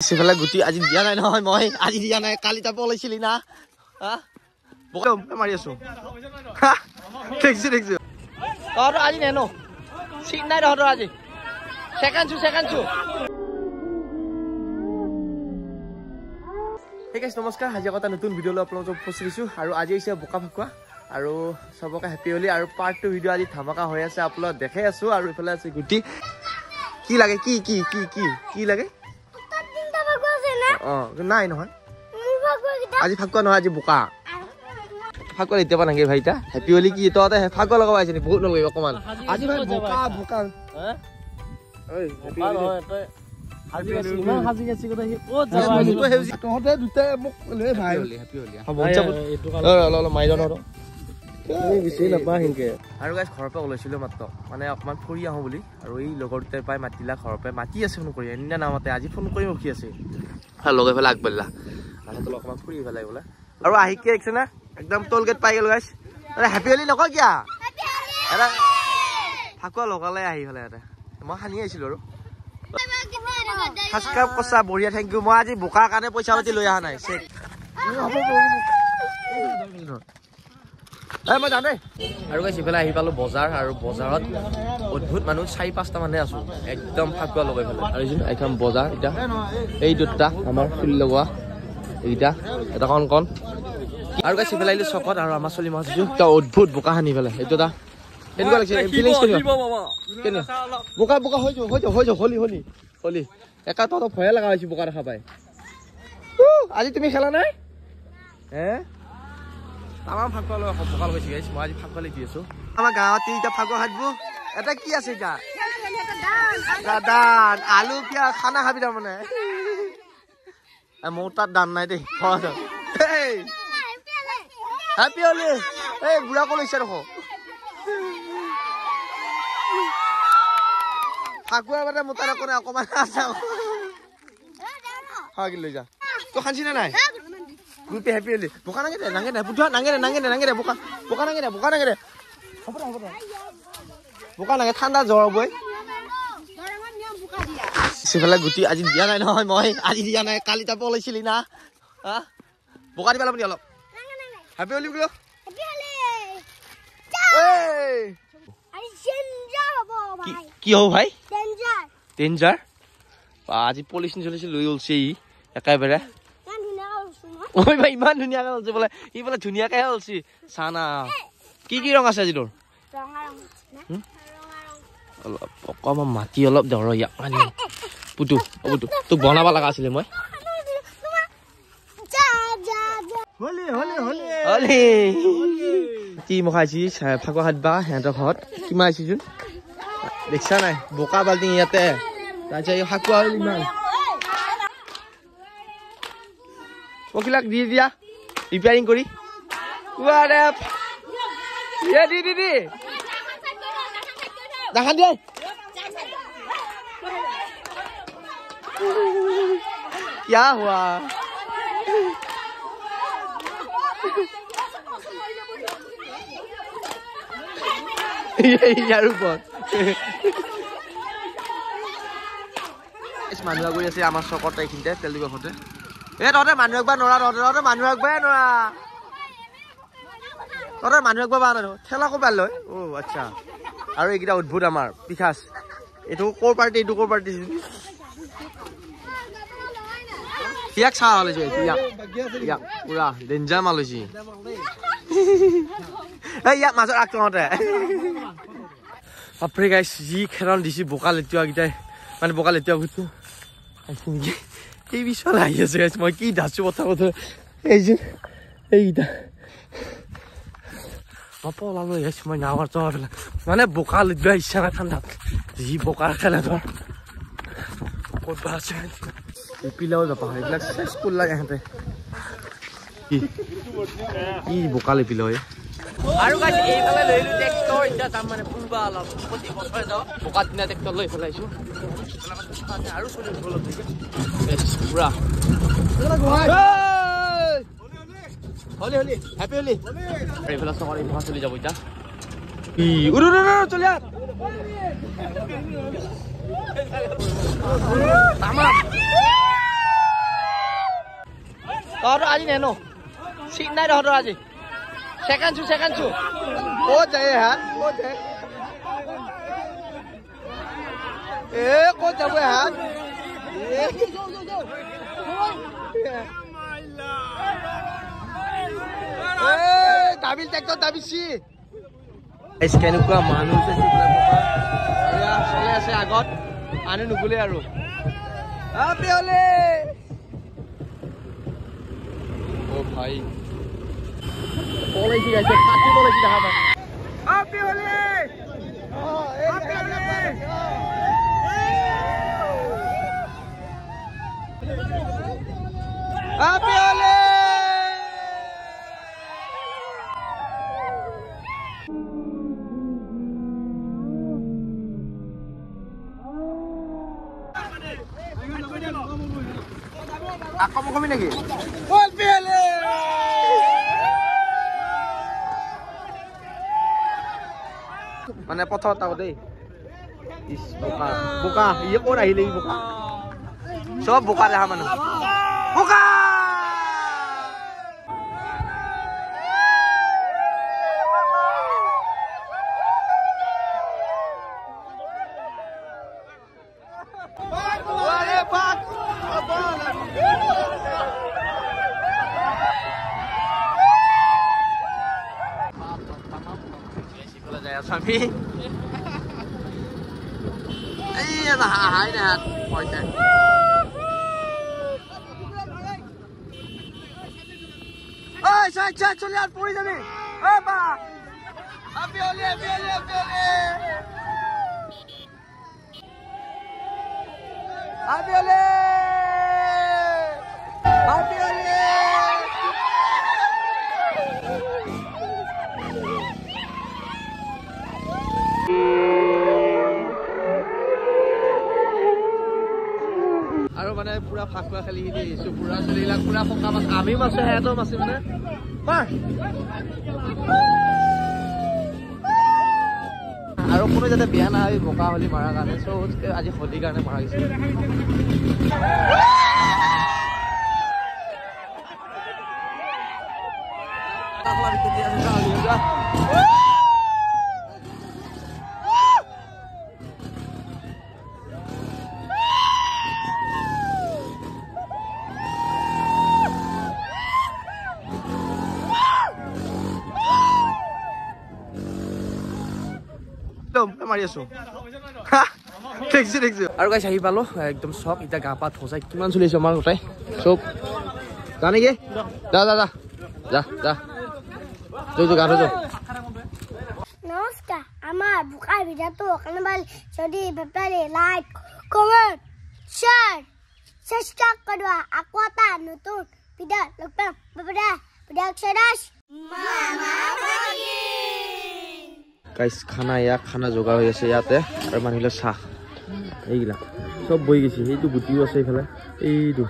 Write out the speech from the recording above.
সিফালে গুটি আজি দিয়া নাই নহয় মই আজি দিয়া নাই কালি তাপ ওলাইছিলি না হা বকম মাৰি আছো দেখছি তহঁতৰ আজি নেনো চিন নাই তহঁতৰ আজি সেকেন্ড চু ঠিক আছে নমস্কাৰ আজি এটা নতুন ভিডিঅ' লৈ আপোনালোকক উপস্থিত দিছোঁ আৰু আজি হৈছে বোকা ফাকুৱা আৰু সবকে হেপী হোলি আৰু পাৰ্ট 2 ভিডিঅ' আজি ধামাকা হৈ আছে আপোনালোক দেখাই আছো আৰু ইফালে আছে গুটি কি লাগে কি লাগে নাই নহয় আজি ফাকুৱা নহয় আজি বোকা ফাকুৱা এতিয়া নাগে ভাইটা হেপী হোলি কি তহঁতে ফাকুৱা লগাব আহিছে নি বহুত নলগিব অকমান আজি ভাই বোকা ঐ হেপী হোলি আজি ইমান হাজি গেছি কথা ও যাবা তহঁতে দুটা মোক লৈ ভাই হেপী হোলি হ'ব ল মাই জন তুমি বিচি নাপা হিনকে আৰু গাইস ঘৰৰ পৰা ওলাইছিলো মাত্ৰ মানে অকমান ফুৰি আহো বুলি আৰু এই লগৰ দুটাই পাই মাতিলা ঘৰৰ পৰা মাতি আছে ফোন কৰি এনে নামতে আজি ফোন কৰি ৰখি আছে লগে ফেলে আগবাঢ়িলা আৰু অকমান ফুৰি পেলাই বোলে আৰু আহিকে একছে না একদম টোল গেট পাই গেল গাইস আৰে হেপী হোলি নকয় কিয়া এটা ফাকুৱা লগালে আহি পেলাই এটা মই হানি আহিছিলো আৰু সাবস্ক্ৰাইব কৰছা বঢ়িয়া থেংক ইউ মই আজি বোকাৰ কাৰণে পইচা পাতি লৈ অহা নাই চেক মই জানে আৰু গাইছ ইফালে আহি পালো বজাৰ আৰু বজাৰত অদ্ভুত মানুহ 4-5টা মানুহে আছো একদম ফাকুৱা লগাই পেলাই আৰু এইখন বজাৰ এটা এই দুটা আমাৰ ফুল লগোৱা এইটা এটা কণ আৰু গাইছ ইফালে আহিলো চকত আৰু আমাৰ চলি মাছ এটা অদ্ভুত বোকা সানি পেলাই এইটো এটা এনেকুৱা লাগিছে ফিলিংছ কেনে বোকা হৈ যাব হলি একা তহঁত ভয়ে লগা হৈছে বোকা দেখা পাই আজি তুমি খেলা নাই হে তামাম ফাকুৱা লৈ বোকা লগাইছে গাইছ মই আজি ফাকুৱা লৈ দি আছো আমাৰ গাঁৱত তিনিটা ফাকুৱা খাটব এটা কি আছে এটা দাদান আলু পিয়াজ খানা খাবি তাৰমানে মোৰ তাত দান নাই দেই হেপী হোলি এই বুঢ়া কল হৈছে ৰখ ফাকুৱা মানে মোৰ তাৰ কোনে অকমান আছে হয় কি লৈ যা তো খানছি না নাই গ্ৰুপে হেপী হোলি বোকা নাগে দে বুদ্ধা নাগে দে বোকা নাগে দে বোকা নাগে ঠাণ্ডা জ্বৰ বই সিফালে গুটি আজি দিয়া নাই নহয় মই আজি দিয়া নাই কালি তাপ ওলাইছিলি না হা বোকা দিবা লাগব অলপ হেপী হোলি বুলো কি হব ভাই ডেঞ্জাৰ আজি পলিচ চলিছিল লৈ ওলছে একেবাৰে ঐ ভাই ইমান ধুনীয়াকে ওলছে বোলে ই বোলে ধুনীয়াকে ওলছি চানা কি ৰং আছে আজি তোৰ অলপ অকমান মাটি অলপ দৰ ইয়াক মানে পুতু তোক বনাব লগা আছিলে মই হলি কি মখাইছি ফাকুৱা খাটবা সিহঁতৰ ঘৰত কিমান আহিছোন দেখছা নাই বোকা বাল্টিং ইয়াতে তাৰপিছত এই ফাকুৱা হ'ল ইমান পখিলাক দি দিয়া ৰিপেয়াৰিং কৰি দি দেখা দিয়ে क्या हुआ यार ऊपर মানুহ গৈ আছে আমাৰ চকত এইখিনিতে তেল দিব ঘৰতে তহঁতে মানুহ একবাৰ নৰা তহঁতে মানুহ একবাৰে নৰা তহঁতে মানুহ একবাৰ বা নাই ঠেলা ক'ৰবাৰ লয় আচ্ছা আৰু এইকেইটা অদ্ভুত আমাৰ পিখাচ এইটো ক'ৰ পাৰ্টি ইয়াক চাহ লৈছে ইয়াক পুৰা ডেঞ্জাৰ মাল লৈছে ইয়াক মাজত আগ তহঁতে বাপৰে গাইছ যি খেৰণ দিছে বোকা লেতুৱাকেইটাই মানে বোকা লেতুৱা ঘুৰটো নেকি এই পিছলৈ আহি আছে গাইছ মই কি দাছো কথা এইকেইটা ওলালো গাইছ মই নাৱৰ চোৱা পেলাই মানে বোকা লেতুৱা ইচ্ছা নাই ঠাণ্ডাত যি বোকাৰ খেলে ধৰ ক'ত বা আছে পিলাও যাব এইবিলাক স্কুল লাগে সিহঁতে কি বোকা লিপিল হয় আৰু গাইছ এইফালে লৈ লো ট্ৰেক্টৰ এতিয়া যাম মানে ফুলবা অলপ প্ৰতি বছৰে যাওঁ বোকা দিনা ট্ৰেক্টৰ লৈ পেলাইছো আৰু চলি অলপ পুৰা হলি হেপী হোলি এইফালে চকৰ ইমান চলি যাব এতিয়া চলি তহঁতৰ আজি নেনো চিট নাই তহঁতৰ আজি ছেকেণ্ড চু ক'ত যায় হা ক'ত যায় ক'ত যাব হা দাবিল ট্ৰেক্টৰ দাবিছি কেনেকুৱা মানুহ চলাই আছে আগত পানী নুগুলে আৰু ও ভাই পলাইছি গাইছে ফাটি পলাইছি দেখা পাই আপি হলে আপি হলে Aku mau komen lagi. Bol pele. Mana potong tahu deh. Is buka. Iya kok dah hilang buka. Coba buka dah mana. Buka. Sampai, iya dah hai dah, poinnya. Saya lihat puri tadi. Apa? Api oleh. আৰু মানে পুৰা ফাকুৱা খেলি দিছো পুৰা চলিলাক পুৰা ফকা মাছ আমি মাছে হেতো মাছে মানে মাৰ আৰু কোনো যাতে বিয়া না হয় বোকা হলি মাৰা কাৰণে সো আজি হলি কাৰণে মাৰা গৈছে তাকলা ভিতৰত আছে যা মাৰি আছো আৰু গাইছ আহি পালো একদম চব এতিয়া গা পা ধোচাই কিমান চলি আছে আমাৰ গোটাই চব যা নেকি যা গা ধো নমস্কাৰ আমাৰ বোকাৰ ভিডিঅ'টো কানবাল যদি বেপাৰী লাইক কমেণ্ট শ্বেয়াৰ সাবস্ক্ৰাইব কৰা আকৌ এটা নতুন ভিডিঅ' লগ পাম বাবা ভিডিঅ' চাইৰাছ মামা ভাগি গাইছ খানা যোগাৰ হৈ আছে ইয়াতে আৰু মানুহবিলাক চাহ এইগিলা চব বহি গৈছে সেইটো গুটিও আছে এইফালে এইটো